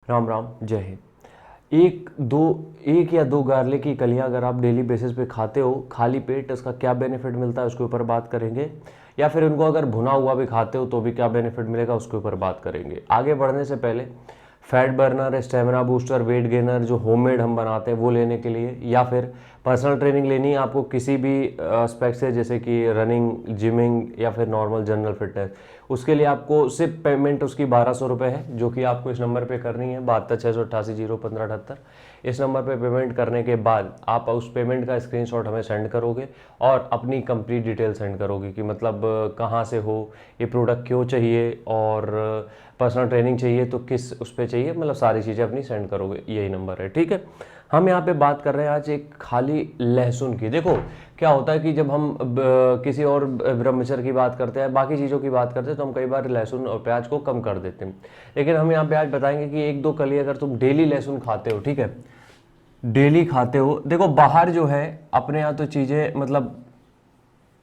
राम राम, जय हिंद। एक या दो गार्लिक की कलियां अगर आप डेली बेसिस पे खाते हो खाली पेट, इसका क्या बेनिफिट मिलता है उसके ऊपर बात करेंगे। या फिर उनको अगर भुना हुआ भी खाते हो तो भी क्या बेनिफिट मिलेगा उसके ऊपर बात करेंगे। आगे बढ़ने से पहले fat burner, stamina booster, weight gainer जो होममेड हम बनाते हैं वो लेने के लिए, या फिर पर्सनल ट्रेनिंग लेनी है आपको किसी भी एस्पेक्ट से, जैसे कि रनिंग, जिमिंग या फिर नॉर्मल जनरल फिटनेस, उसके लिए आपको सिर्फ पेमेंट उसकी 1200 रुपये है, जो कि आपको इस नंबर पे करनी है 72 688 01578। इस नंबर पे पेमेंट करने के बाद आप उस पेमेंट का स्क्रीनशॉट हमें सेंड करोगे और अपनी कंप्लीट डिटेल सेंड करोगे कि मतलब कहाँ से हो, ये प्रोडक्ट क्यों चाहिए, और पर्सनल ट्रेनिंग चाहिए तो किस उस पर चाहिए, मतलब सारी चीज़ें अपनी सेंड करोगे। यही नंबर है, ठीक है। हम यहाँ पे बात कर रहे हैं आज एक खाली लहसुन की। देखो क्या होता है कि जब हम किसी और ब्रह्मचर्य की बात करते हैं, बाकी चीज़ों की बात करते हैं, तो हम कई बार लहसुन और प्याज को कम कर देते हैं। लेकिन हम यहाँ पे आज बताएंगे कि एक दो कली अगर तुम डेली लहसुन खाते हो, ठीक है, डेली खाते हो। देखो बाहर जो है अपने यहाँ तो चीज़ें मतलब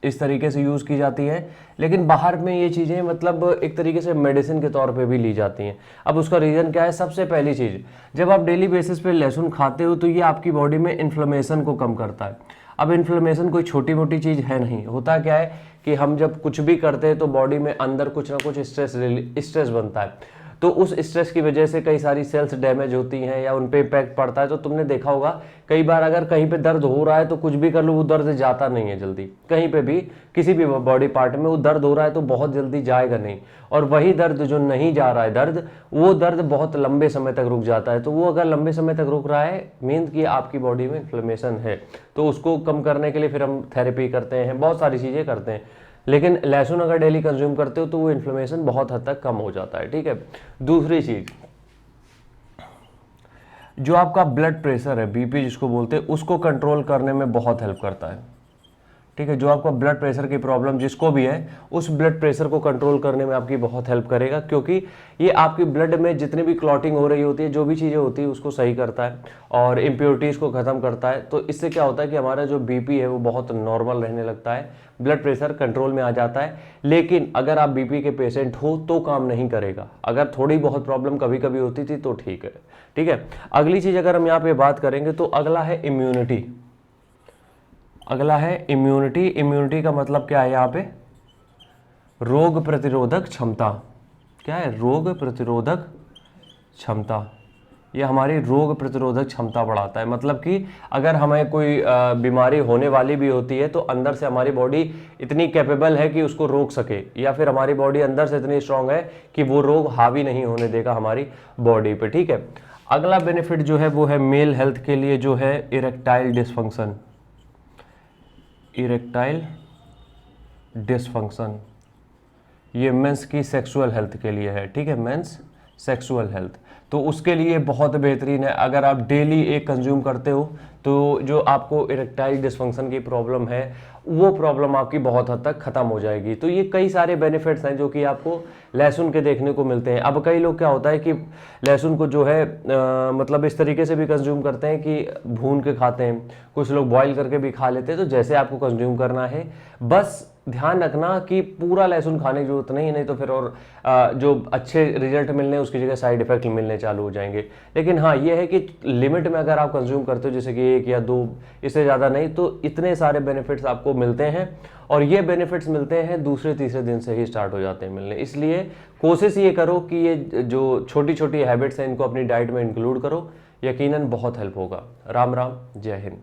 इस तरीके से यूज़ की जाती है, लेकिन बाहर में ये चीज़ें मतलब एक तरीके से मेडिसिन के तौर पे भी ली जाती हैं। अब उसका रीज़न क्या है? सबसे पहली चीज़, जब आप डेली बेसिस पे लहसुन खाते हो तो ये आपकी बॉडी में इन्फ्लेमेशन को कम करता है। अब इन्फ्लेमेशन कोई छोटी मोटी चीज़ है नहीं। होता क्या है कि हम जब कुछ भी करते हैं तो बॉडी में अंदर कुछ ना कुछ स्ट्रेस बनता है, तो उस स्ट्रेस की वजह से कई सारी सेल्स डैमेज होती हैं या उन पे इम्पैक्ट पड़ता है। तो तुमने देखा होगा कई बार अगर कहीं पे दर्द हो रहा है तो कुछ भी कर लो वो दर्द जाता नहीं है जल्दी, कहीं पे भी किसी भी बॉडी पार्ट में वो दर्द हो रहा है तो बहुत जल्दी जाएगा नहीं। और वही दर्द जो नहीं जा रहा है दर्द, वो दर्द बहुत लंबे समय तक रुक जाता है। तो वो अगर लंबे समय तक रुक रहा है मीन्स कि आपकी बॉडी में इन्फ्लेमेशन है, तो उसको कम करने के लिए फिर हम थेरेपी करते हैं, बहुत सारी चीज़ें करते हैं। लेकिन लहसुन अगर डेली कंज्यूम करते हो तो वो इन्फ्लेमेशन बहुत हद तक कम हो जाता है, ठीक है। दूसरी चीज, जो आपका ब्लड प्रेशर है, बीपी जिसको बोलते हैं, उसको कंट्रोल करने में बहुत हेल्प करता है, ठीक है। जो आपका ब्लड प्रेशर की प्रॉब्लम जिसको भी है, उस ब्लड प्रेशर को कंट्रोल करने में आपकी बहुत हेल्प करेगा, क्योंकि ये आपकी ब्लड में जितनी भी क्लॉटिंग हो रही होती है, जो भी चीज़ें होती है उसको सही करता है और इम्प्योरिटीज़ को ख़त्म करता है। तो इससे क्या होता है कि हमारा जो बीपी है वो बहुत नॉर्मल रहने लगता है, ब्लड प्रेशर कंट्रोल में आ जाता है। लेकिन अगर आप बीपी के पेशेंट हो तो काम नहीं करेगा। अगर थोड़ी बहुत प्रॉब्लम कभी कभी होती थी तो ठीक है, ठीक है। अगली चीज़ अगर हम यहाँ पे बात करेंगे तो अगला है इम्यूनिटी। अगला है इम्यूनिटी। इम्यूनिटी का मतलब क्या है? यहाँ पे रोग प्रतिरोधक क्षमता। क्या है? रोग प्रतिरोधक क्षमता। ये हमारी रोग प्रतिरोधक क्षमता बढ़ाता है। मतलब कि अगर हमें कोई बीमारी होने वाली भी होती है तो अंदर से हमारी बॉडी इतनी कैपेबल है कि उसको रोक सके, या फिर हमारी बॉडी अंदर से इतनी स्ट्रांग है कि वो रोग हावी नहीं होने देगा हमारी बॉडी पे, ठीक है। अगला बेनिफिट जो है वो है मेल हेल्थ के लिए, जो है इरेक्टाइल डिसफंक्शन। इरेक्टाइल डिसफंक्शन, ये मेंस की सेक्सुअल हेल्थ के लिए है, ठीक है, मेंस सेक्सुअल हेल्थ। तो उसके लिए बहुत बेहतरीन है। अगर आप डेली एक कंज्यूम करते हो तो जो आपको इरेक्टाइल डिसफंक्शन की प्रॉब्लम है वो प्रॉब्लम आपकी बहुत हद तक खत्म हो जाएगी। तो ये कई सारे बेनिफिट्स हैं जो कि आपको लहसुन के देखने को मिलते हैं। अब कई लोग क्या होता है कि लहसुन को जो है मतलब इस तरीके से भी कंज्यूम करते हैं कि भून के खाते हैं, कुछ लोग बॉईल करके भी खा लेते हैं। तो जैसे आपको कंज्यूम करना है, बस ध्यान रखना कि पूरा लहसुन खाने की जरूरत नहीं है, नहीं तो फिर और जो अच्छे रिजल्ट मिलने उसकी जगह साइड इफेक्ट मिलने चालू हो जाएंगे। लेकिन हाँ ये है कि लिमिट में अगर आप कंज्यूम करते हो, जैसे कि 1 या 2, इससे ज़्यादा नहीं, तो इतने सारे बेनिफिट्स आपको मिलते हैं। और ये बेनिफिट्स मिलते हैं दूसरे तीसरे दिन से ही स्टार्ट हो जाते हैं मिलने। इसलिए कोशिश ये करो कि ये जो छोटी छोटी हैबिट्स हैं इनको अपनी डाइट में इंक्लूड करो, यकीनन बहुत हेल्प होगा। राम राम, जय हिंद।